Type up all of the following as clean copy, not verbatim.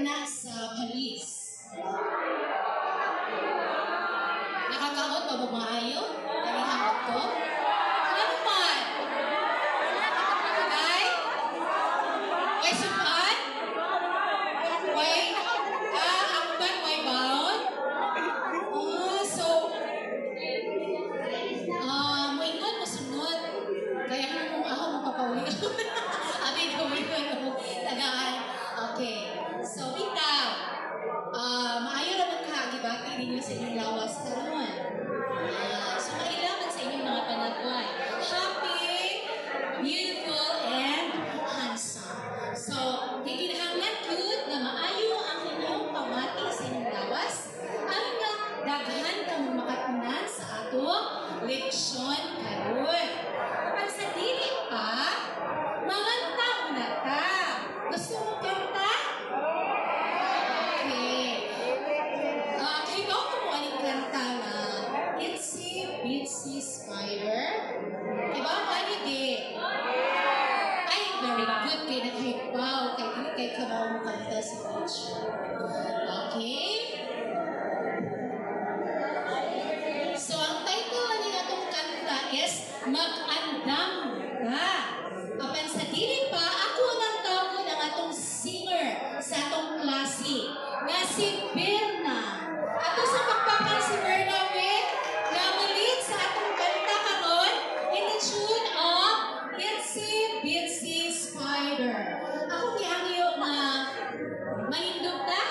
na sa palis. Nakakaot ba ba maayo? Nalihangot ko? Ano man? Okay? May supan? May akban? May baon? So, moingon mo sunod. Kaya kung ako mapapauli. Abi, di ko moingon mo. Tagaan. Okay. So, bitaw. Maayo naman kahagibati ninyo sa inyong lawas karon. So, kailangan sa inyong mga panagway. Happy, beautiful, and handsome. So, giginahanglan good na maayo ang inyong pamati sa inyong lawas. Ang nga daghan kang makatunan sa atong leksyon karon. Kapag sa dili pa, manganta na ta. Gusto mo kanta? Itsy Spider. Diba? Ano di? Ay, very good. Kaya nag-hipaw. Kaya kabaw mo kanta sa teacher. Okay? So, ang title na nila itong kanta is Mag-andam Ka. Apan sa dili pa, ako ang tawag ng atong singer sa atong klase na si Berna. Ato sa pagpapan si Berna with namalit sa atong kanta karon in the tune of Itsy Spider. Ako gihangyo na mahindog ta?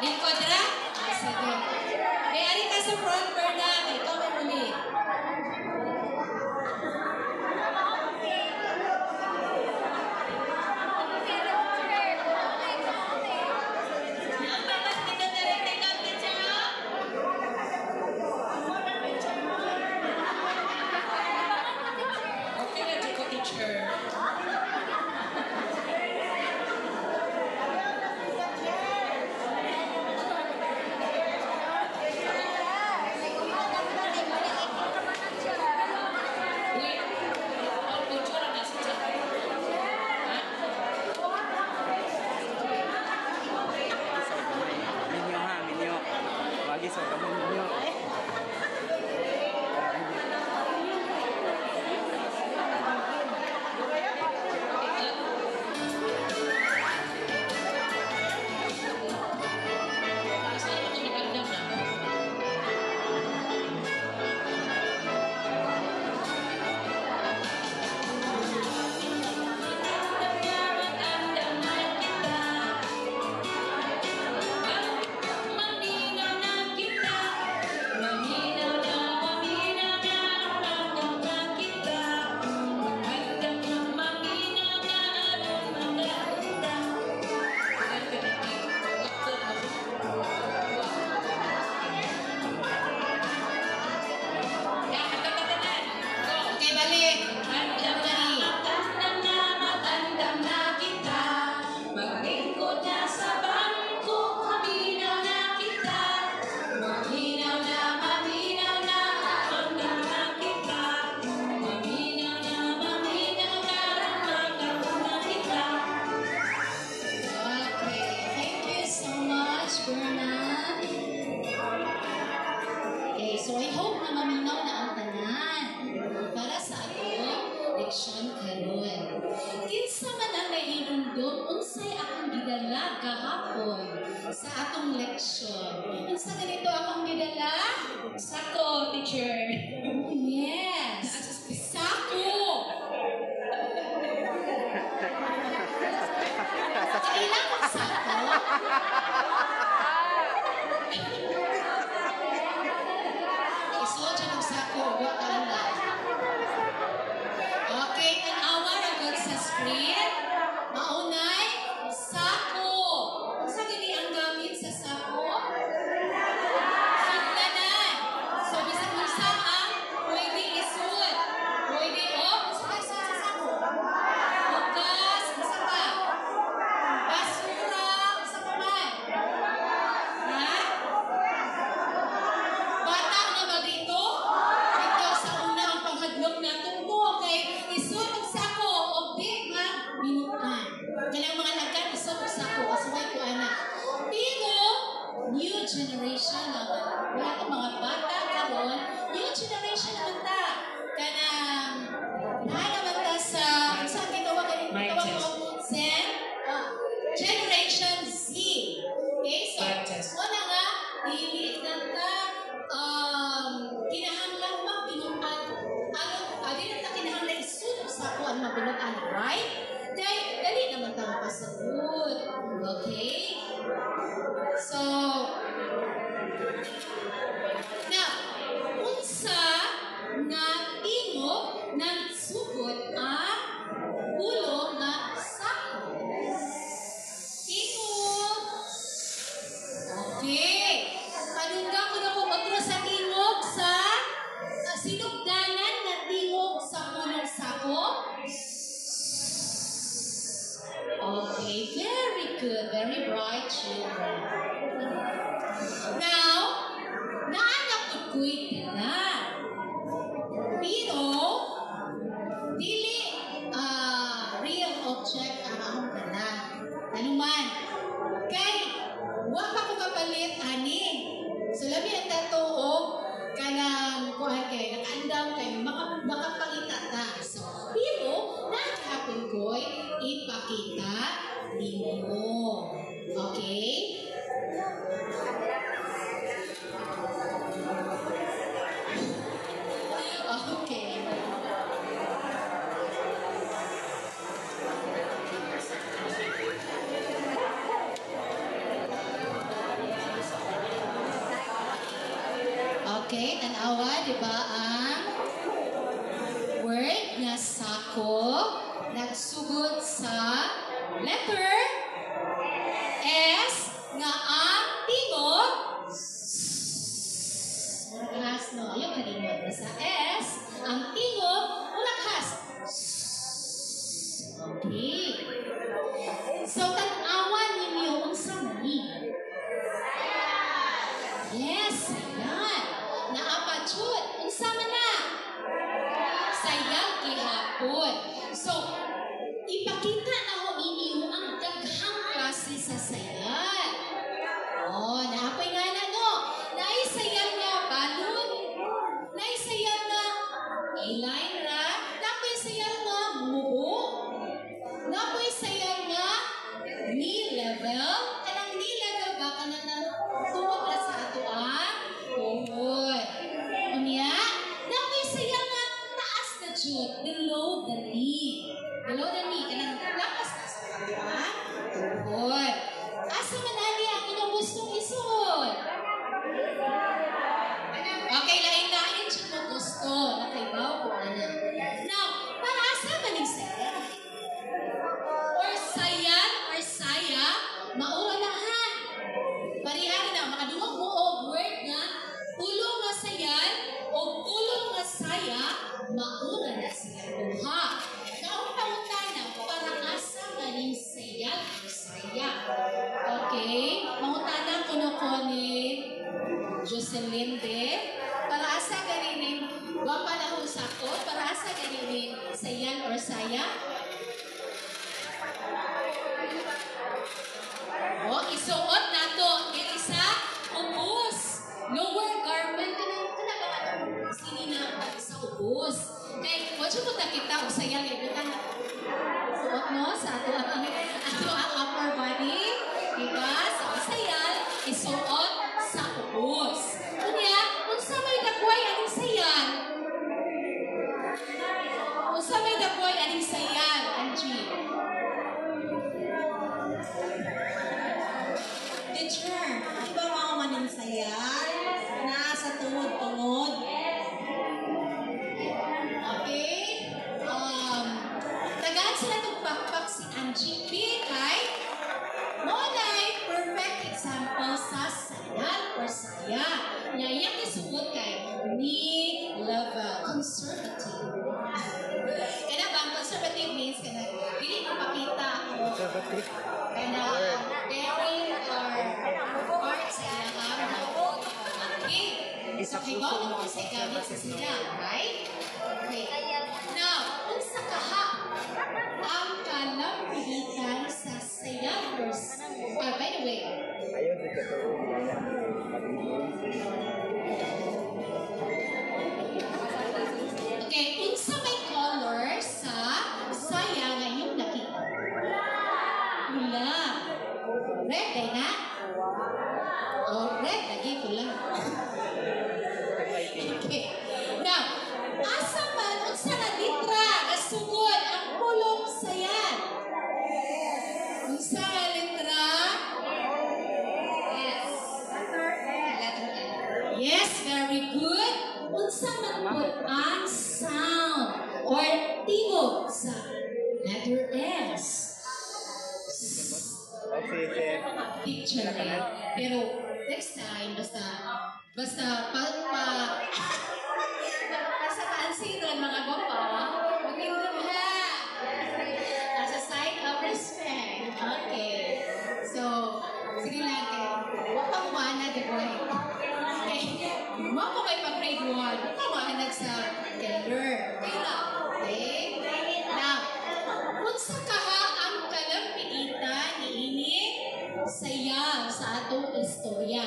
Lingkod ra? Sige. May ari ka sa front, Berna. Ikaw may muli. So, now, unsa nga tingog ng sugod ang ulo nga sako? Tingog. Okay. Panungga ko na po otro sa tingog sa sinugdanan na tingog sa ulong sako. Okay, very good. Very bright children. Now, naanak ko ko'y tanan. Pero, dili real object ang akong tanan. Ano man? Kay, wa pa ko kapalit, ani. So, labi ang tatuog kanang kuhan kay nakaandam kay makapangita ta. So, pero, nakahapon ko'y ipakita ninyo. Okay? Okay. Okay, tanawa, di ba ang word nga sako nagsugod sa letter S nga ang tingog mulakhas, no? Ayaw kalimot na sa S ang tingog mulakhas. Okay. So, tanawan ninyo unsa mani. Yes, ayan. Naapachud. Unsa man na? Sayang gihapon. So, ipakita na ho ninyo ang daghang klase sa sayan. Oh, naapay nga na, no? Naisayan nga balon. Naisayan nga inline ra. Naapay sayan nga mubo. Naapay sayan nga knee level. Kanang knee level ba? Kanang tuwag na sa ato ang tuhod. Unya, naapay sayan nga taas na jud. Below the knee. Below the knee. Kanang lakas na sa ato ang tuhod. Asa man ali ang inyong gustong isuod? Okay, lain-lain siya mo gusto. Nakaibaw ko ana. Now, para asa man yung sayan? Or sayan or saya, mauranahan. Parihan na, makadungog mo og word nga, ulo nga sayan o ulo nga saya, maura na siya duha. Naong pangutana, para asa man yung sayan o saya. Okay? Mangutana ko ni Jocelyn de. Para asa ganinin, wa pa na ko, para asa ganinin, sayan or saya? O, isuot na to. Dili sa ubos. Lower garment. Kana ba ka sinina sa ubos? Kay, wala mo kita o sayan. Suot mo sa ato ang upper body. Diba? Sa sayan, isuot sa ubos. Kunya, kung sa may dagway, aning sayan? Kung sa may dagway, aning sayan, Angie? Teacher, iba mga maning sayan na sa tungod-tungod. Okay? Tagaan sila itong backpack si Angie P. Kay Monay, perfect example sa sayan or saya. Na iyang isugot kay knee level, conservative. Kaya ba, conservative means kana dili mapakita o kana bearing or part sa ilang okay. So, kay Bono mo sa gamit sa sila, right? Okay. Now, unsa kaha ang kalambitan sa sayan or by the way, okay, unsa may color sa saya ngayong nakita? Pula. Red, day na? Oh, red, lagi pula. Okay. Now, actually. Pero next time, basta sa kansi doon mga guwapa, magindong ha. Nasa side of respect. Okay. So, sige lang kayo. Huwag pa kumahanag di ba? Okay. Huwag pa kayo pag-grade 1. Huwag pa kumahanag sa calendar. Okay lang. Okay? Now, kung sa kaha ang kalampiita niini saya sa atong istorya.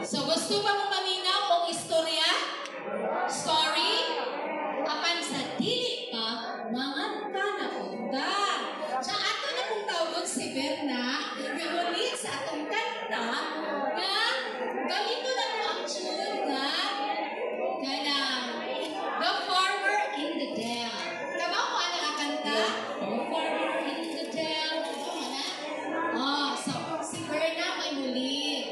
So, gusto ba mong maminaw ang istorya? Story? Apan sa dili pa, mga tanapunta. Sa ato na kung tawag si Berna, gamulit sa atong kanta na gamito na po ang tune na The Farmer in the Dell. Tama ko ang nakakanta? The Farmer in the Dell. Tama na? So si Berna may muli.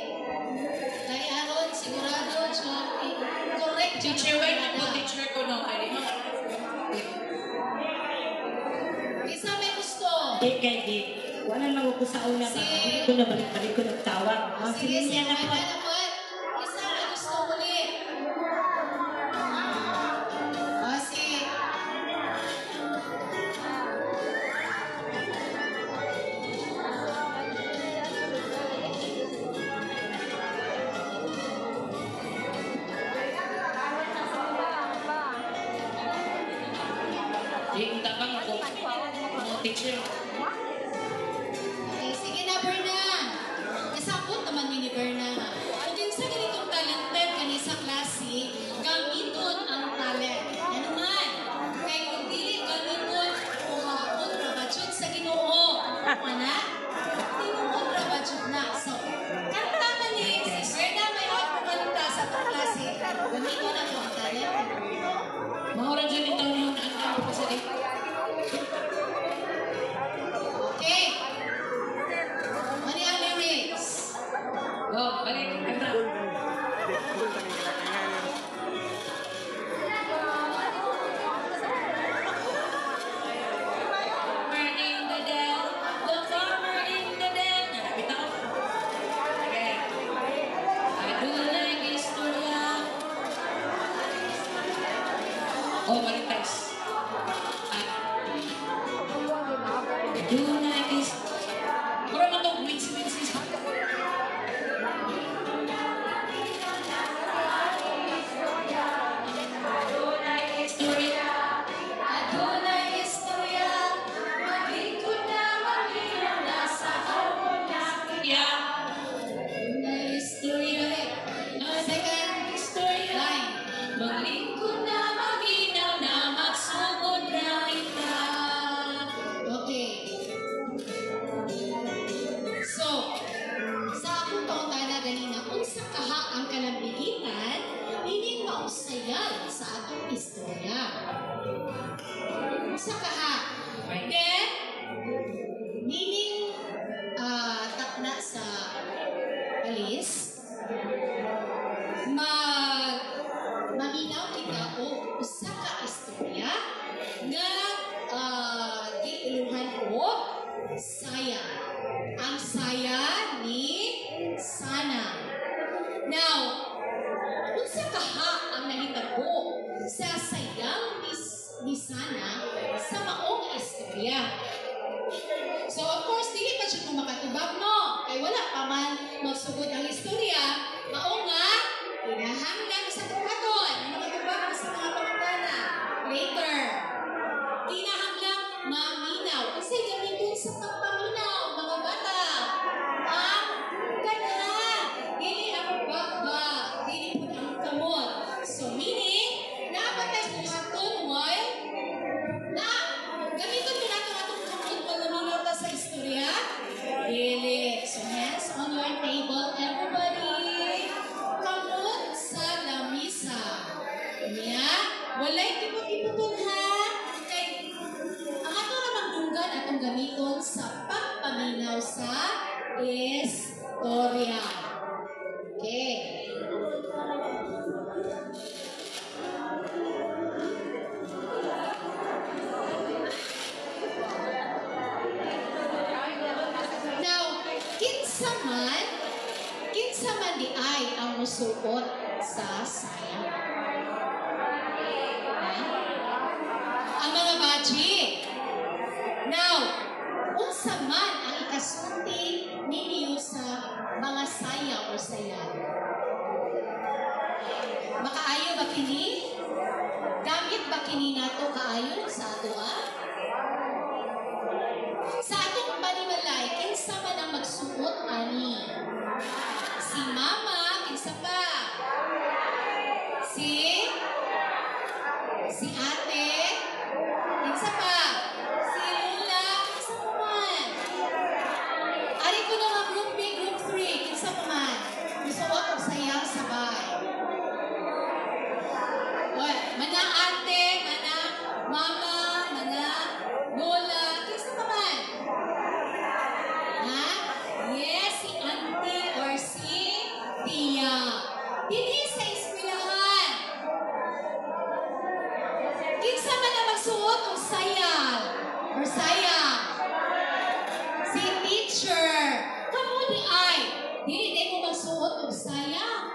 Kaya aron sigurado, correct. Teacher, wait na po, teacher ko no. Isa may gusto. Kay wala lang ako sa una ba? Hindi ko na balik-balik ko nagtawag. Sige, Sige, may na po. malapot. Isa may gusto muli. Si Yung tabang ako. Teacher. Okay, sige na, Berna. Kasabot naman ni Berna. Kung din sa ganitong talented kanisa klase, gamiton ang talent. Ano man? Kaya kung dili gamiton, kuhaon rabadjud sa Ginoo. Mana? Tinuod rabadjud na. So, kanta man ni si Berna may kanta sa itong klase. Gamiton ang ang talent. Mahoran dyan ito yung naandang ko sa dito. Okay. Ano ang lyrics? Oh, balik. Kanta. Farmer in the dell, the farmer in the dell. Bitaw. Okay. Adunay istorya. Oh, balik guys. Adunay istorya. Mura man to, winsi. Adunay istorya. Adunay istorya, maglingkod na maghinaw na sa hawon na Yeah. Adunay istorya. Second storyline. Maglingkod na maginaw na magsugod na kita. Okay. So, sa akong pautana ganina, unsa kaha ang kalambigitan, hindi mausayan sa atong istorya. Unsa kaha? Then, meaning, takna sa alis, maminaw kita o usa ka istorya nga giuluhan o saya. Ang saya ni Sana. Now, unsa kaha ang nahitabo sa sayang ni Sana sa maong istorya? So, of course, dili pa siya kung makatubag, no? Kay wala pa man magsugod ang istorya, mao nga, kinahanglan sa tuhaton, makatubag sa mga pangutana. Later, kinahanglan maminaw. Kasi gamitin sa pagpaminaw, mga bata. Ang kanha, dili ang bagba, dili po ang kamot. So, meaning, napatay tuhaton while na gamitin ko natin atong magsuot sa saya. Ang mga baji. Now, unsa man ang ikasulti ninyo sa mga saya o saya? Makaayo ba kini? Gamit ba kini nato kaayo sa ato Sa atong panimalay, kinsa man ang magsuot ani? Si mama, kinsa pa? Si ate, kinsa pa? Si Lula, kinsa pa man? Ari ko na nga group B, group 3, kinsa pa man? Musuot og sayang sabay. Oy, mana ate, mana mama, mana lola, kinsa pa man? Ha? Yes, si auntie or si tia. Dili sa eskwelahan. Kinsa man ang magsuot og sayang or sayang? Si teacher. Kamu di ay. Dili mo magsuot og sayang.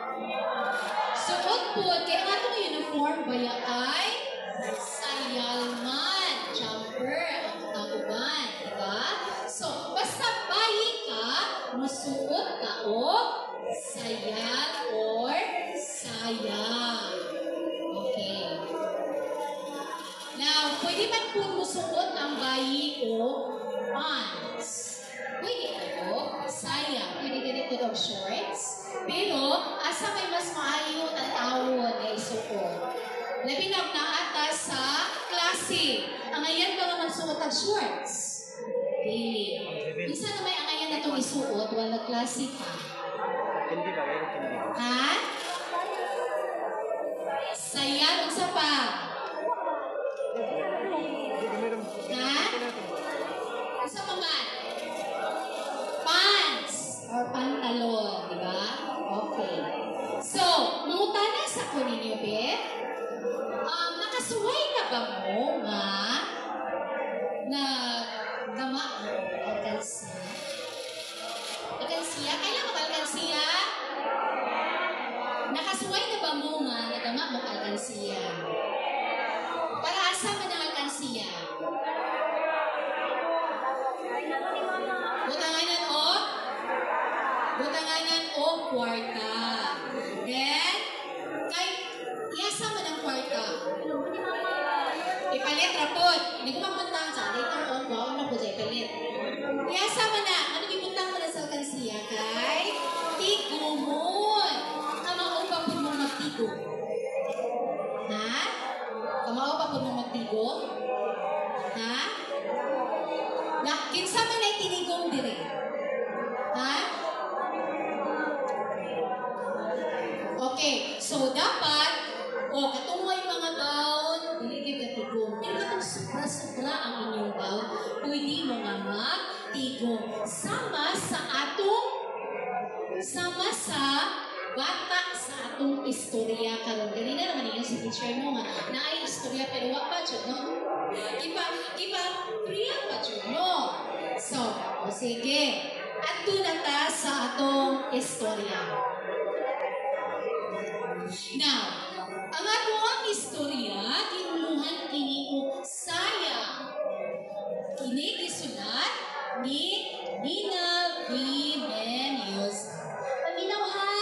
Suot po, kaya ang atong uniform baya ay sayalman, jumper, ang kaguban, diba? So, basta bayi ka, masuot ka o sayal or sayang. Okay. Now, pwede man po musuot ang bayi o pants. Pwede ako, sayang. Pwede ganito daw shorts. Pero, asa may mas maayo at awon na isuot. Labi na ata sa klase. Ang ayan ba nga magsuot ang shorts? Dili. Isa na may angayan na itong isuot, wala klase ka. Ha? Sayang, isa pa. Ha? Isa pa man. Pants or pantalon, di ba? Okay. So, mangutana sa ko ninyo, Beth. Nakasuway na ba mo nga na gama mo alkansiya? Alkansiya? Kailan mo alkansiya? Nakasuway na ba mo nga na gama mo alkansiya? Para asa man ang alkansiya? Butanganan o kwarta. Then, kay iasa man ang kwarta. Ipalit rapod. Hindi ko mapuntang sa later on ko. Ano po sa ipalit? Iasa man na. Ano ipuntang mo na sa alkansiya? Kay tigumon. Kamao pa po mo magtigo. Ha? Kamao pa po mo magtigo? Ha? Kinsa man ay tinigong dire? Ha? Okay, so dapat, katungoy mga taon, diligid ka tigong. Pero katong sobra-sobra ang inyong taon, pwede mo nga magtigong. Sama sa bata sa atong istorya karon. Ganina naman yung si teacher mo nga, naay istorya pero wak pa dyan, no? Iba, priya pa dyan, no? So, sige. At na ta sa atong istorya. Now, ang atong istorya, kinuluhan kini og sayang. Kini gisulat ni Nina V. Menyosa. Paminaw ha,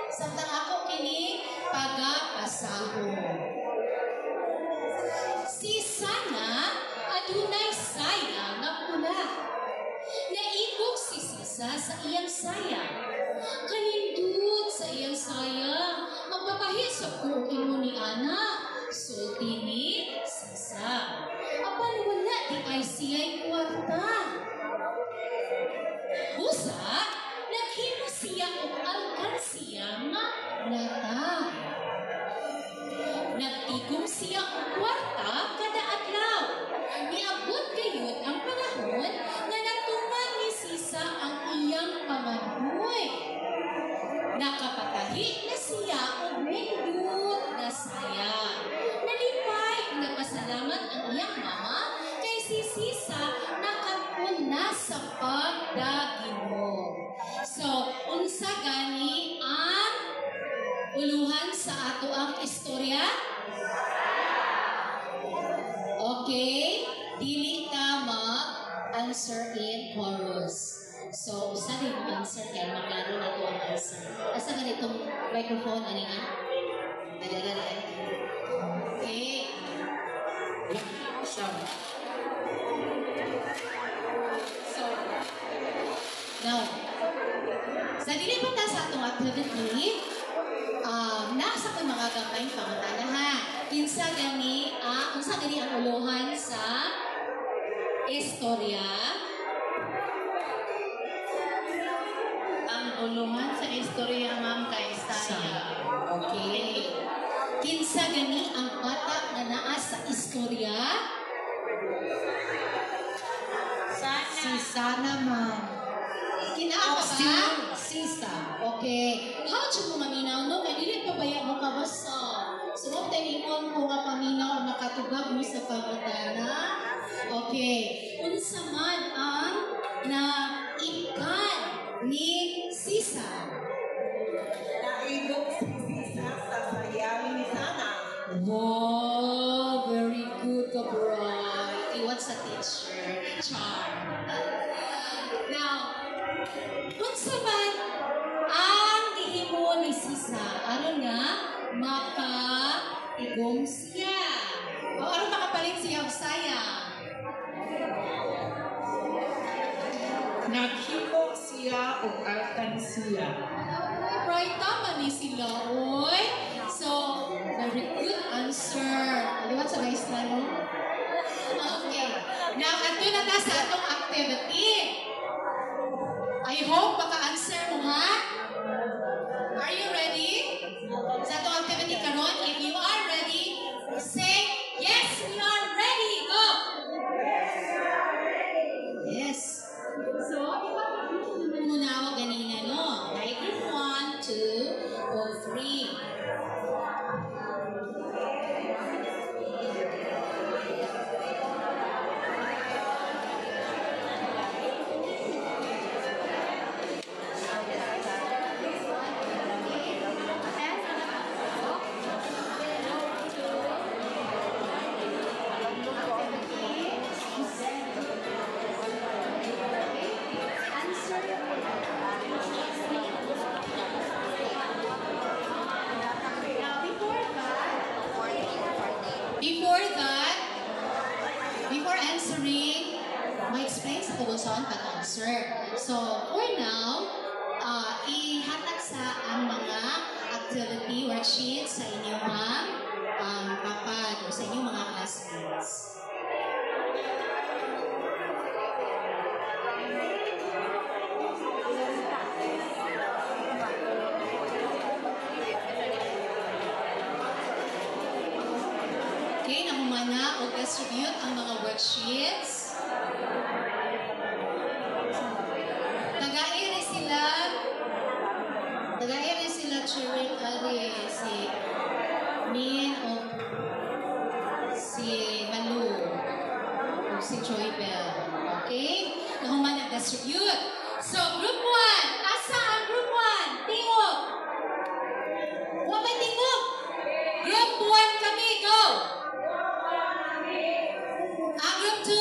samtang ako kini pagapasahon. Si Sana adunay sayang nga pula. Naibog si Sisa sa iyang sayang. Kanindot sa iyang sayang. Magpapahisap ko imo ni Ana. Sulti ni Sisa. Apan wala di ay siya'y kwarta. Busa, naghimo siya og alkansiya nga lata. Nagtigom siya og kwarta kada adlaw. Niabot gayud ang panahon nga natuman ni Sisa ang iyang pamanuy. Nakapatahi na siya og nindot na saya. Nalipay nagpasalamat ang iyang mama kay si Sisa nakapun na sa pagdagino. So, unsa gani ang istorya? Okay. Dili ka mag-answer in chorus. So, usa rin ang answer kaya maklaro na ito ang answer. Asa ganitong microphone, ano nga? Dali. Okay. So, now, sa dili pa ta sa atong activity, nasa ko mga gamay pangutana ha. Kinsa gani ang uluhan sa istorya? Ang uluhan sa istorya, ma'am, kay Saya. Okay. Kinsa gani ang bata na naa sa istorya? Si Sana, ma'am. Kinaa pa ba? Sisa. Okay. How do mo maminaw no? Kaya dili pa baya mo kabasa. So, mo taningon ko nga paminaw o nakatubag mo sa pangutana. Okay. Unsa man ang naikan ni Sisa? Naigok si Sisa sa sayaw ni Sana. Wow, very good ka, Bri. What's a teacher? Charm. Now, unsa man ang gihimo ni Sisa aron nga maka-igom siya. O aron makapalit siya og saya. Naghimo siya o alkansiya. Right, tama ni sila, oy. So, very good answer. Aliwat sa guys na, no? Okay. Now, ato na ta sa atong activity. I hope maka-answer mo, ha? Are you ready? Sa atong activity karon, if you are ready, say, yes, we are ready. Go! Yes. So, muna ako ganina, no? Like group 1, 2, o 3. Before answering, ma-explain sa tuguson pag-answer. So, for now, ihatag sa ang mga activity worksheets sa inyong papad o sa inyong mga classmates. Okay, namumana o distribute ang mga worksheets. Tagaire sila cheering si Min o si Malu o si Joybel. Okay? Namumana distribute. So, group 1. Asa ang group 1? Tingog. Huwag may tingog. Group 1 kami. Go! Group 2?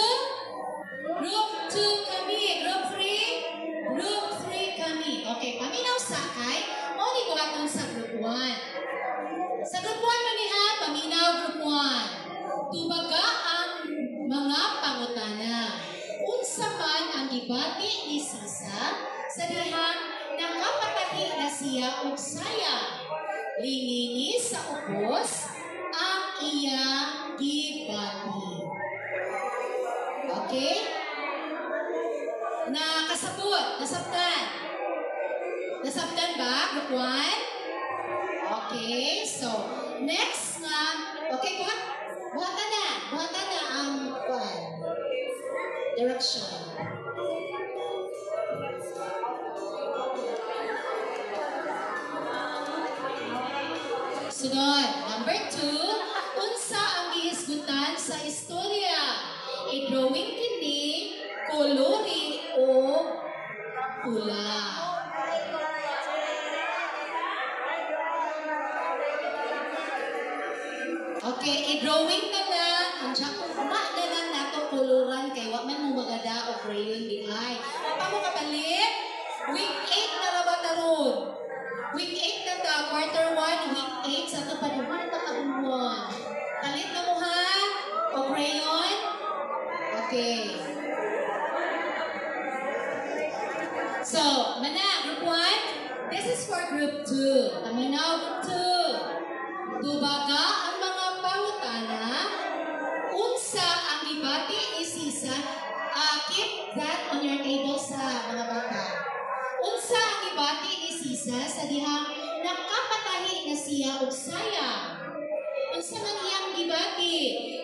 Group 2 kami. Group 3? Group 3 kami. Okay, paminaw sakay. O, di ko aton sa group 1. Sa group 1 maniha, paminaw group 1. Tubaga ang mga pangutana. Unsa man ang gibati ni Sisa sa dihang nakapatahi na siya og saya. Lingini sa upos ang iya gibati. Okay? Nakasabot. Nasabtan. Nasabtan ba? Group 1? Okay. So, next nga. Okay, buhatan na ang direction. Sunod. Number 2. Unsa ang gihisgutan sa istorya? I-drawing kini, kolori o pula. Okay, i-drawing na lang. Ang na lang nato kuluran kay wa man mo magada o crayon di ay. Pa mo kapalit? Week 8 na ba taron? Week 8 na ta, quarter 1, week 8 sa to pa naman ta kabuan. Palit na mo ha? O crayon? Okay. So, mana, group 1? This is for group 2. Tama na, group 2. Tubaga ang mga pangutana, unsa ang ibati ni Sisa, keep that on your table sa mga bata. Unsa ang ibati ni Sisa sa dihang nakapatahi na siya og sayang. Unsa man iyang gibati?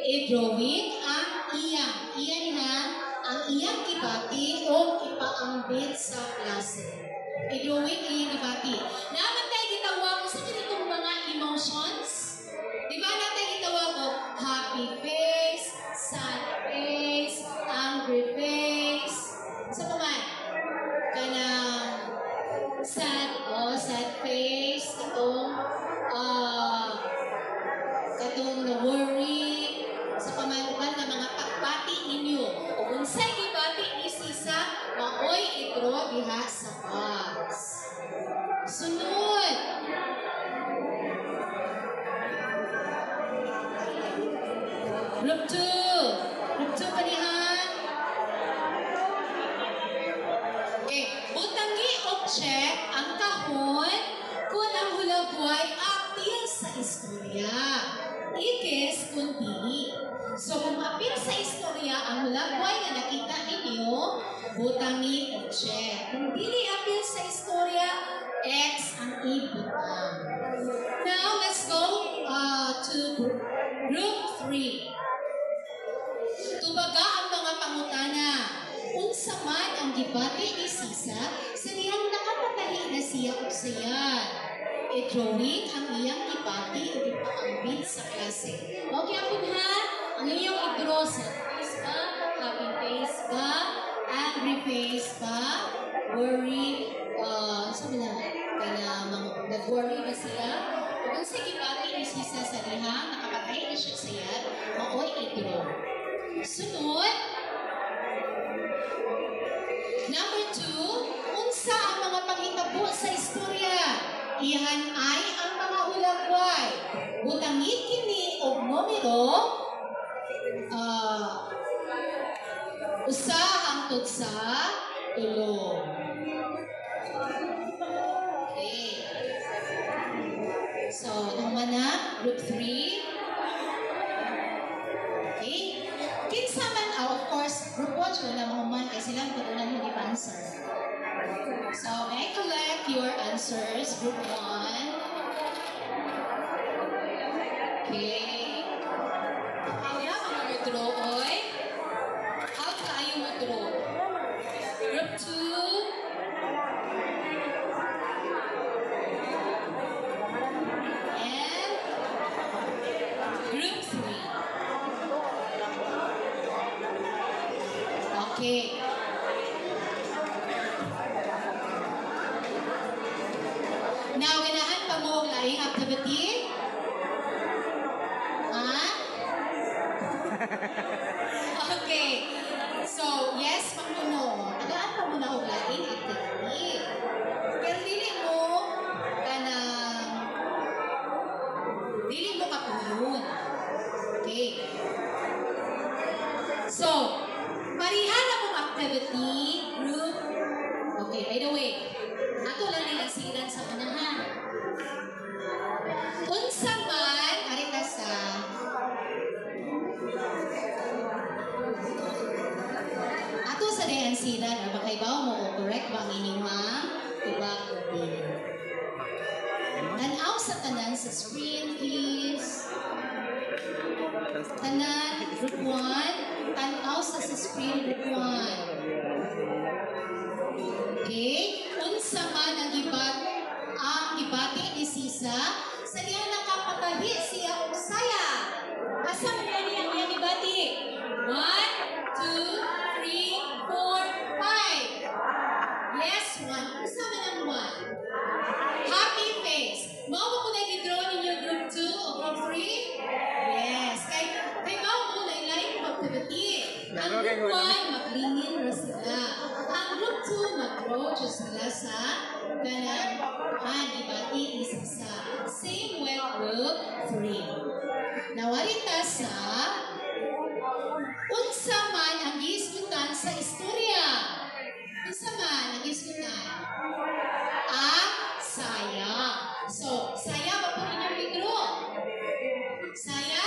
I-drawing ang iyang. Iyan niya ang iyang gibati o ipaambit sa klase. I-drawing iyang gibati. Naman tayo gitawag ko sa ganitong mga emotions. Di ba natin gitawag ko? Happy face, sad face, angry face. Sa paman? Kanang sad, sad face. Katong na-worry. Sa pamanukan na mga pagbati ninyo. O unsay gibati ni Sisa, maoy i-draw diha sa box. Sunod. Group 2. Group 2 pa diha. Okay. Butangi o check ang kahon kung ang hulagway apil sa istorya. Ikis kung dili. So kung apil sa istorya ang hulagway na nakita ninyo, butangi o check. Kung dili apil sa istorya, X ang ibutang. Now let's go to group 3. Tubaga ang mga pangutana. Unsa man ang gibati ni Sisa sa dihang nakapatahi na siya og sayan. I-drawing ang iyang gibati o ipaambit sa klase. Okay ako ha? Ang iyong i-draw sa face ba? Happy face ba? Angry face ba? Worry? Sabi na, nag-worry ba siya? Kung sa gibati ni Sisa sa dihang nakapatahi na siya sa sayan, maoy i-draw. Sunod. Number 2, unsa ang mga panghitabo sa istorya? Iyan ay ang mga hulagway. Butangit kini og numero usa hangtod sa 3. Okay. So, naman na, group 3. Okay. Kinsa man, of course, group 1, so na mahuman kasi lang patulan hindi pa answer. So, may I collect your answers, group 1. Okay. Kaya mga withdraw, oy. How kayo withdraw? Group 2. And group 3. Okay. Now, ganahan pa mo ang laing activity? Ha? Okay. So, yes, pangkuno. Tagaan pa mo na ang laing activity. Pero dili mo kapuyon. Okay. So, parihan na mong activity, group. Okay, by the way, ato lang nilasiran sa unahan. Unsa man, arita sa ato sa diansiran, bakaybaw mo o correct ba ang inyong tubag o din. Tanaw sa tanan sa screen, please. Tanan, group 1. Tanaw sa screen, group 1. Okay? Unsa man ang ibati ni Sisa sa diyang nakapatahi siya og saya. Asa man ang iyang ibati? 1, 2, 3, 4, 5. Yes, 1. Unsa man ang 1? Happy face. Mao ko na i-draw ninyo group 2 o group 3? group 1, maglingin ra sila. Ang group 2, mag-draw dyan sila sa kanang ibati isa. Same with group 3. Nawarita sa unsa man ang giisgutan sa istorya. Unsa man ang giisgutan? Ang saya. So, saya ba po inyong i-draw? Saya?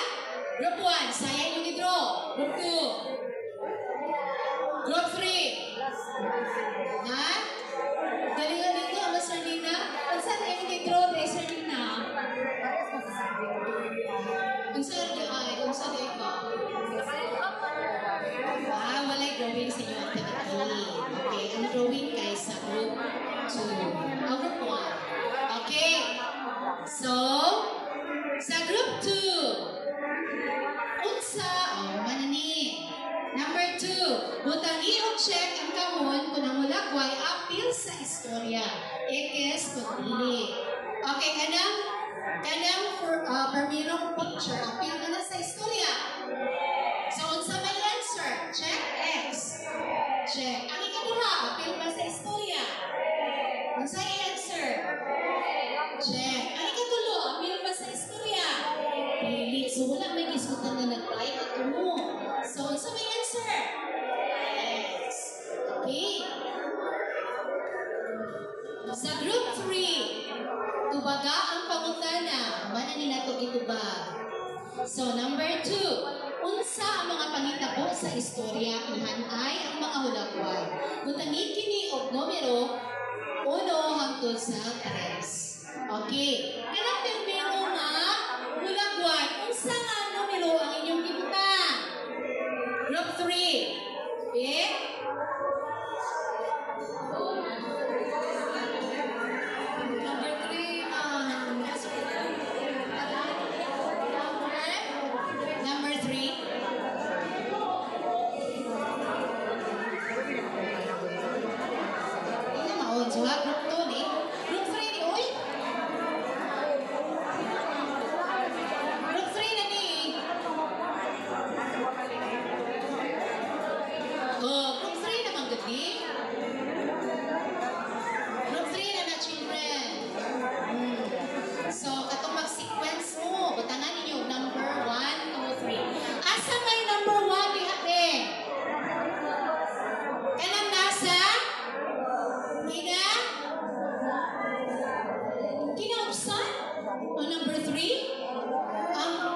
Group 1, saya inyong i-draw. Group 2. Group 3. Ha? Galingan dito, Mas Sardina. Unsa na inyong i-draw, Sardina? Unsa na ikaw? Walay drawing sa inyo activity. Okay, ang drawing kay sa group 2. Group 1. Okay. So, sa group 2, unsa, manani. Number 2, butangi o check ang kahon kung ang mulagway apil sa istorya. Ekes pagpili. Okay, kanang permirong picture, apil na sa istorya. So, unsa may answer? Check X. Check. Ang ikaduha, apil ba sa istorya? Unsa yung answer? Check. Ang ikatulo, apil ba sa istorya? Pili. So, wala may gisgutan na nag-like at mo. So, unsa may answer? X. Okay. Sa group 3, tubaga ang pangutana. Mana nila ito itubag. So, number 2, unsa ang mga pangitabo sa istorya ihanay ang mga hulagway. Gutangin kini og numero 1 hangtod sa 3. Okay. Kanang primero nga hulagway, unsa nga numero ang inyong gibutan? Group 3. Okay? Number 3, Number 3. Ini maon suha group 2 ni. Group 3 ni oy. Group 3 na ni. Group 3 naman gudi. Group 3 na children. So, katong mag-sequence mo, butangan ninyo number 1, 2, 3. Asa may number 1 di ate? Kanang nasa? Kina? Kinaubsan? O number 3?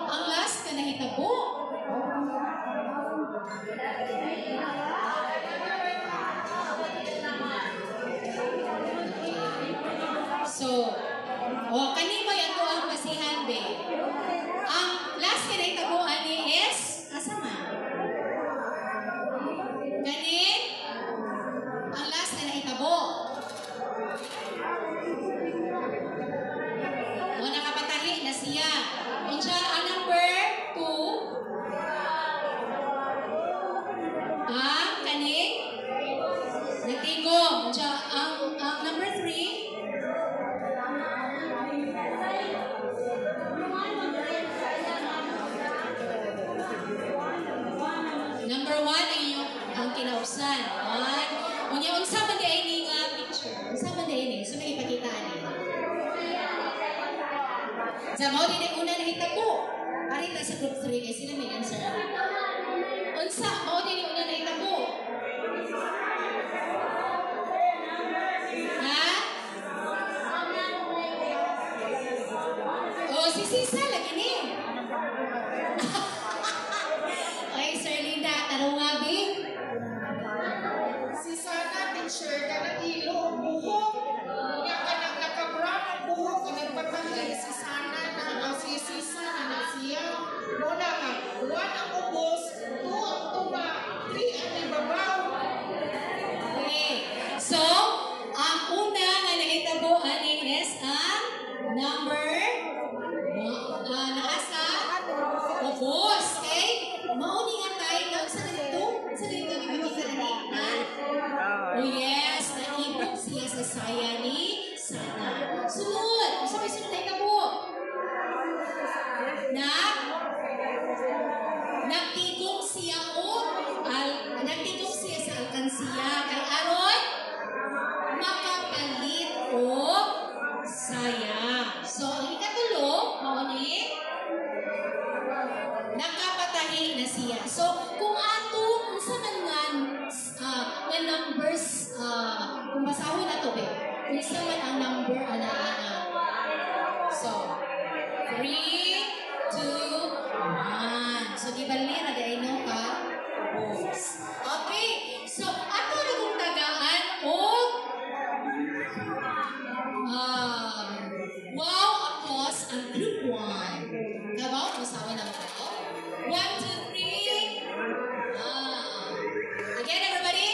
Ang last ka nahitabo. So, kanimo yan ko ang basihan be. Ang last ka nahitabuan ni is, asa man? Gani? Ang last ka nahitabo. Nakapatahi na siya. Unsa ang number 2? Kani? Nagtigo. Unsa ang number 3? Number 1 ay yung ang kinaubsan. Unya unsa man di ay ni nga picture? Unsa man di ay ni? So may ipakita ni. Sa mao din una nahitabo. Arita sa group 3 kay sila may answer. Unsa mao din una nahitabo? Si Sisa lagi ni. Okay, Sir Linda, tanong nga, Bi. Si Sana, teacher, kanang ilo, buhok. Yang kanang nakabrown ang buhok, kanang patangay. Si Sana na, si Sisa na siya. Muna nga, 1 ang ubos, 2 ang tuba, 3 ang ibabaw. Okay. So, ang una nga nahitabuan is ang number naasa ubos. Okay? Mauni nga tayo lang sa ganito. Sa ganito, ipakita na ha? Oh yes, naibog siya sa saya ni Sana. Sunod. Sabi sunod na itabo. Nagtigong siya o siya. So, kung ato, unsa man nga numbers, kung basahon na to, be, unsa man ang number, ana. So, 3, 2, 1. So, di ba nila, dahil no ka? Okay. So, ato na kung tagaan o wow, applause ang group 1. Kabaw, masawa na mo. 1, 2, 3. Again, everybody.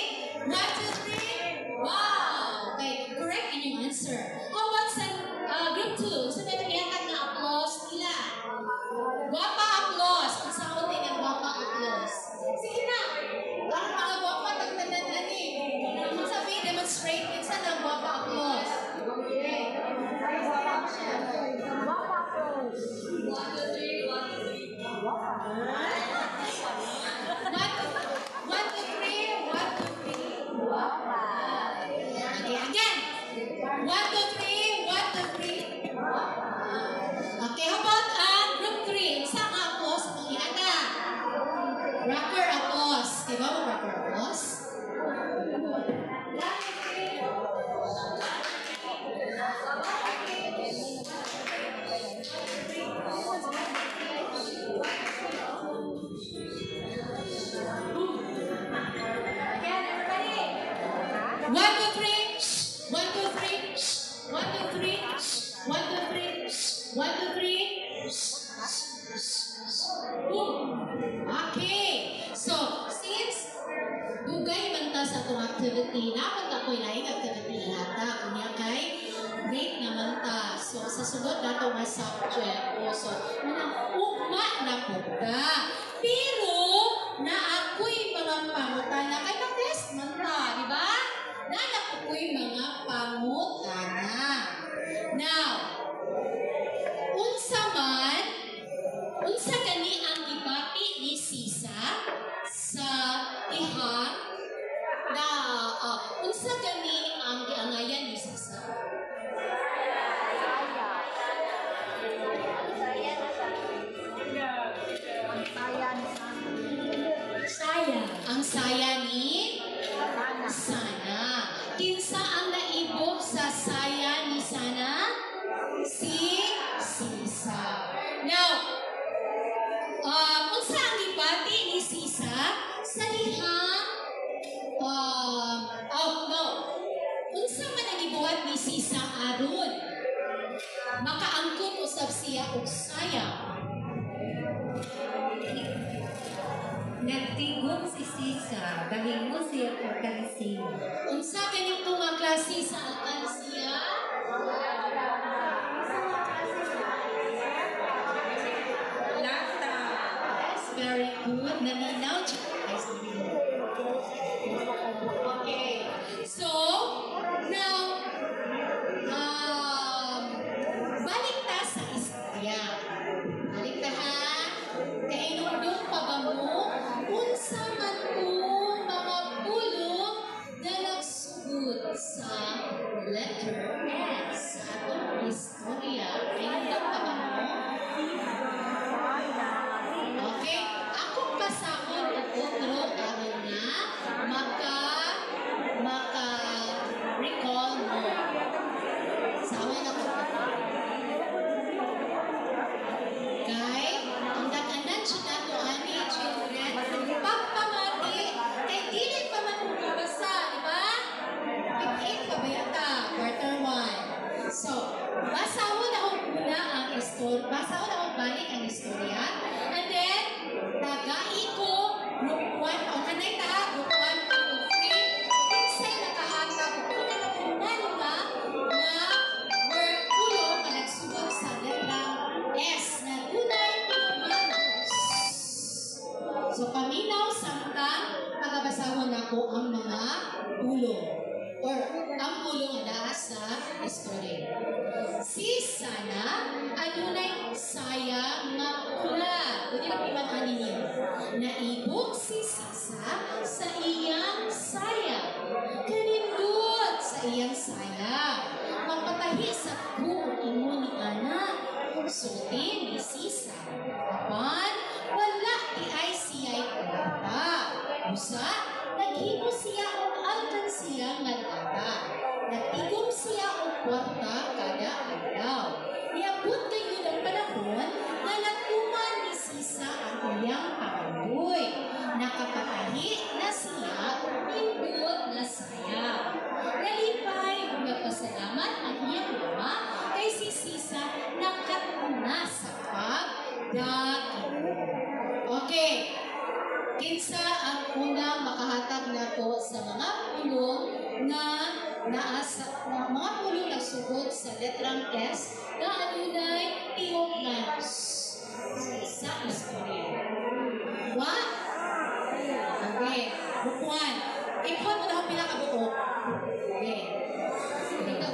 1, 2, 3. Wow. Okay, correct in your answer. How about sa group 2? So, may nag-ihatag na applause nila. Guwapa applause. Kung sa ako din ang guwapa applause. Sige na. Ang mga guwapa, tagtandan eh. Kung sabihin, demonstrate. Minsan ang guwapa applause. Okay. Okay, how about group 3? Isa nga applause mong ihata. Rocker applause. Diba mo rocker applause? Again, everybody. 1, 2, 3. 1, 2, 3. 1, 2, 3. 1, 2, 3. 1, 2, 3. Boom. Okay. So, since dugay man ta sa itong activity, naman ka ko'y laing activity yata. Kunya kay great naman ta. So, sa sunod na ito nga subject. So, ugma na po ta. Pero, na ako'y mga pangutana. Kaya mag-test man ta, di ba? Na ako'y mga pangutana. Now, unsa gani ang gibati ni Sisa sa tihang na unsa gani ang giangayan ni Sisa? Saya. Ang saya ni Sana. Kinsa ang naibok sa saya ni Sana? Si Sisa. Now, unsa ang gibati ni Sisa sa lihang unsa man ang gibuhat ni Sisa aron makaangkon usab siya og saya? Nagtigom si Sisa, bahimo siya o kalising. Unsa kani nga klase sa alkansiya? Lata. Yes, very good. Nalinaw. Okay. So, now, balik ta sa istorya. Balik ta ha. Kainundong pa ba mo? Unsa man kung mga pulong na nagsugod sa letter S sa atong istorya. Kainundong pa ba mo? Okay, akong basahon ang otro aron na maka-recall mo. Sama na ko. Kay, ang dakanan siya na ito, ani, children, pagpamati, kay dili pa man kung kabasa, di ba? 58 pa ba yata? Quarter 1. So, basahon na akong una ang istorya, basahon na akong balik ang istorya, and then, tagai ko, group 1, o kanay ta, group 1, group 3, kinsay nakahatag, kung nakunan ka, na word ulo, ka nagsugod sa letrang S, na tunay humanos. So, paminaw samtang pagabasahon ako ang mga ulo, or ang ulo nga sa istorya. Si Sana, adunay saya nga pula. Pwede lang iman ninyo. Naibok si Sisa sa iyang saya. Kanindot sa iyang saya. Mapatahi sa buong imo ni anak. Sulti ni Sisa. Apan, wala di ay siya nakapatahi na siya pindot na saya. Nalipay ug nagpasalamat ang iyang mama kay si Sisa nakatuna sa pagdakip. Okay. Kinsa ang unang makahatag nako sa mga pulong na naasa na mga pulong na sugod sa letrang S na adunay tiok na sa istorya. What? Okay. Bukuan. Ipon mo na ako pila ka buo. Okay. Dito.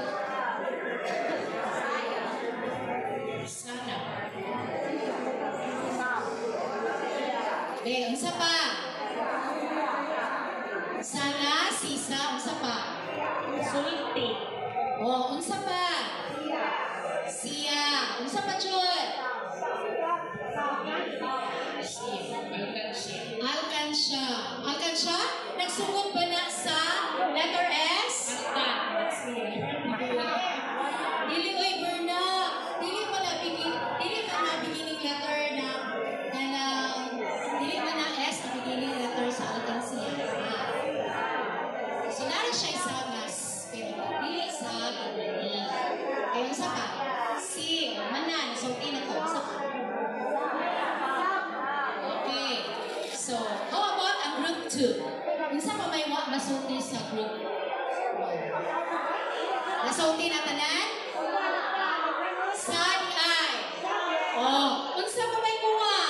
Sana. Okay, unsa pa? Sana, Sisa, unsa pa? Sulti. Oh, unsa pa? Siya. Unsa pa, Chud? Alkansya. Alkansya? Nagsugod ba na sa letter S? Dili, oy, Berna. Dili pa na beginning letter na dili pa na S na beginning letter sa alkansya. So, nara siya isagas. Pero, dili sa gabani. Kaya, unsa pa? Si, manan. So, na ko. Unsa pa? Okay. So, how about ang group 2? Unsa pa may nasulti sa group? Nasulti na tanan? Sa di ay. Oh, unsa pa may kuha?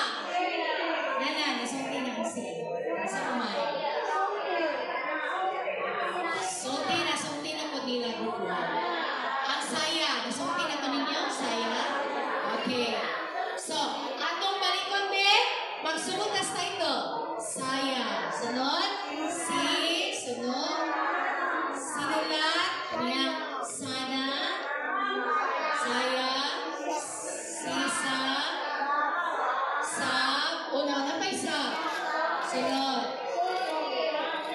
Nana, nasulti na kasi. Unsa pa may? Sulti na po nila group 1. Ang saya, nasulti na to ninyo? Saya? Okay. So, atong balikon be, magsunod na sa title. Saya. Sunod. Si. Sunod. Sinulat. Niyang sana. Saya. Sisa. Sab. Una pa isa. Sunod.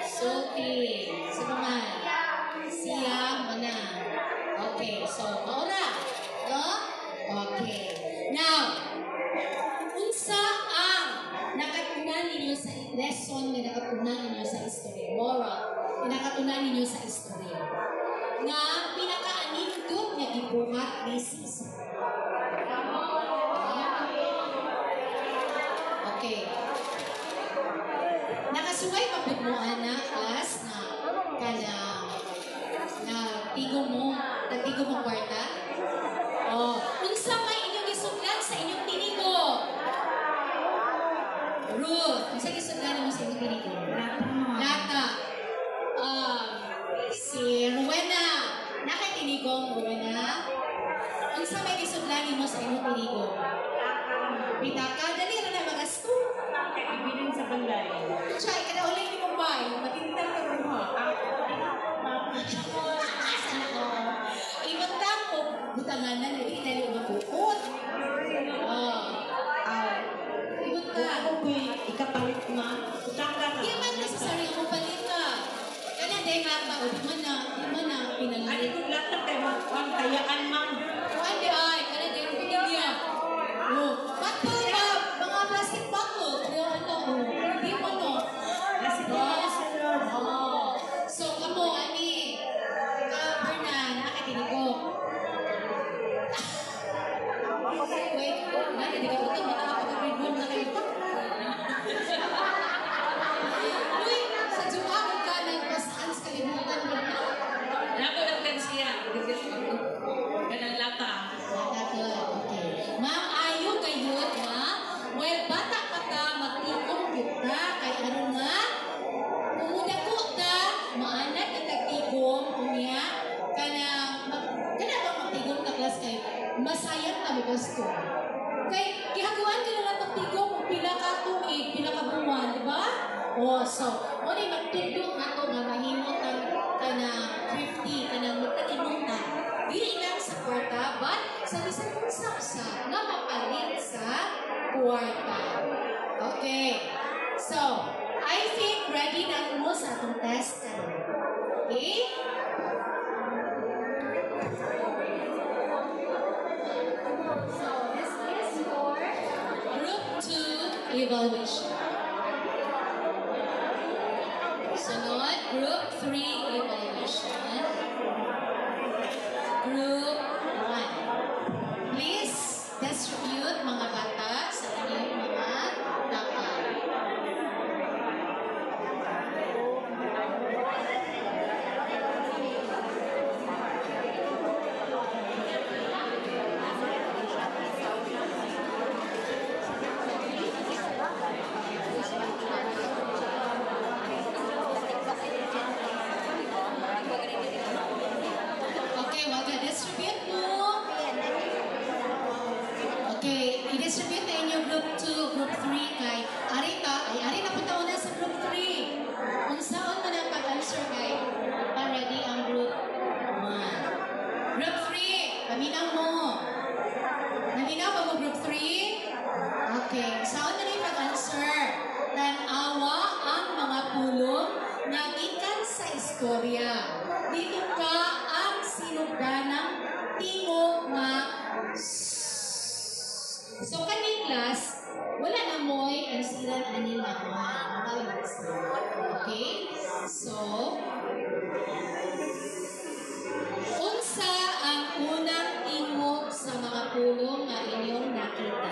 Sulti. Sunod man. Siya. Mana. Okay. So, maura. No? Okay. Now, unsa ang nakatunan ninyo sa lesson na nakatunan ninyo sa istorya? Moral. Na nakatunan ninyo sa istorya. Nga pinakaanindot nga gibuhat ni Sisa. Okay. Nakasuway pa po mo, ana, class, na tigong mo kwarta? Oh, unsa may inyong gisuglan sa inyong tinigo? Ruth, unsa gisuglan mo sa inyong tinigo? Lata. Si Rowena. Nakay tinigong Rowena? Unsa may gisuglan mo sa inyong tinigo? Pitaka, dali ra na magasto. Ibiling sa balay. Chay, kada ulit ni Mumbai, matintang ka buha. Ibutang ko, butangan na, hindi na yung mabukot. Ibutang. Ako ko'y ikapalit na. Utang ka na. Di man necessary mo palit ka. Kana day mata, o di man na Ay, pinalit. kung lahat na tayo magkayaan, ma'am. Ande ay, kana day mo niya. Bato ba? Mga plastic bottle. Di mo no. Kasi So, kamo, ani, Bernan, nakatinig ko. Wait, nakatinig ko ito, makakapag-read mo na kayo. Uy, sa Jumago ka, nagpasaan sa kalimutan mo na. Nako lang siya. Ganang lata. Okay. Ma'am, ayo kayo, ha? Well, bata pa ta, magtikong kita, kay ano nga? Umuda ko ta, maanad na tagtigong, umiya, kana bang magtigong na class kay masayang na bukas ko. Kay, kihaguan ka na lang tagtigong, kung pila ka tuig, pila ka buwan, di ba? Oh, so, muna magtugdog na to, nga mahimot ang kana 50, kana magtaginutan. Dili lang sa kwarta, but sa bisan kong sapsa na mapalit sa kwarta. Okay. So, I think ready na mo sa atong test. Okay? So, this is for Group 2 evaluation. Okay, saan na rin mag-answer? Tanawa ang mga pulong nga gikan sa istorya. Dito ka ang sinugdanang tingog nga so kaning class, wala na mo'y ansiran ani nga okay? So, unsa ang unang tingog sa mga pulong nga inyong nakita?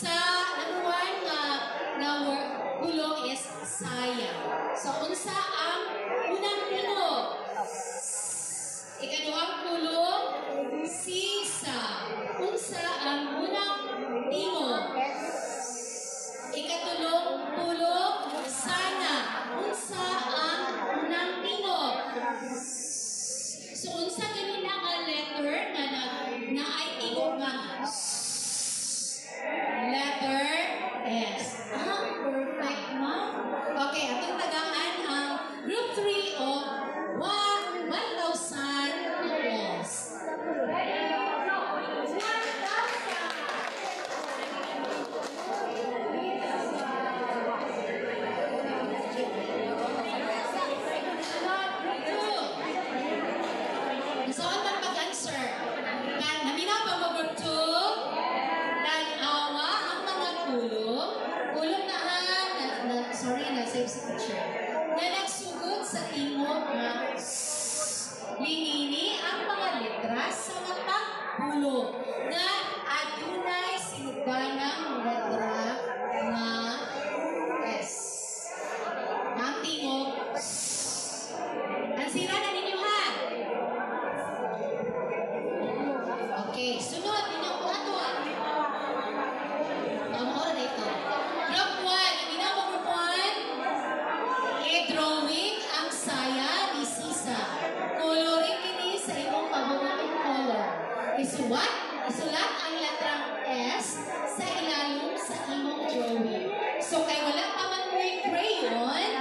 Sa number one nga pulong is sayang. So, unsa ang unang tingog? Ikaduhang pulong, sisa. Unsa ang unang tingog? Ikatulong pulong, sana. Unsa ang unang tingog? So, unsa ganina nga letter na ay tingog nga letter S. Perfect, ma'am. Okay, atong tagaan ang group 3 o 1,000 apples. Saan man pag-answer? Namina pa mo group 2? Tanawa ang mga pulong. Pulong na-save si teacher. Na nagsugod sa tingog nga lingini ang mga letras sa matang pulong. Na adunay sinugdanang letra nga S. Ang tingog ang sira na ninyo ha. Okay, sunod ninyo po ato ha. Ora dito. Group 1, hindi na mo group 1. I-drawing ang saya ni Sisa. Coloring kini sa imong paboritong color. Isulat ang letrang S sa ilalong sa imong drawing. So kay wala pa man mo yung crayon,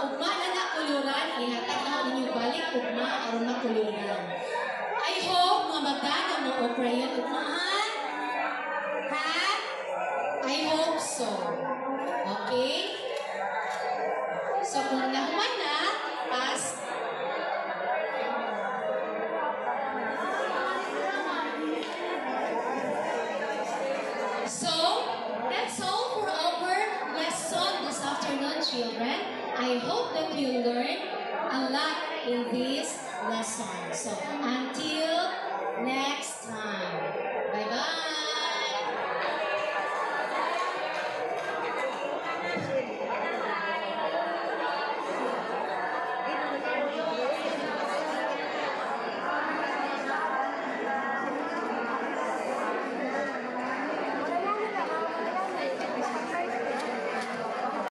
ugma na nakuluran, ihatag na ninyo balik ugma aron makuluran. I hope mga magdana mo o crayon ugmaan. Ha? I hope so. Okay? So kung nahuman na, pass. So, that's all for our lesson this afternoon, children. I hope that you learned a lot in this lesson. So, until next time.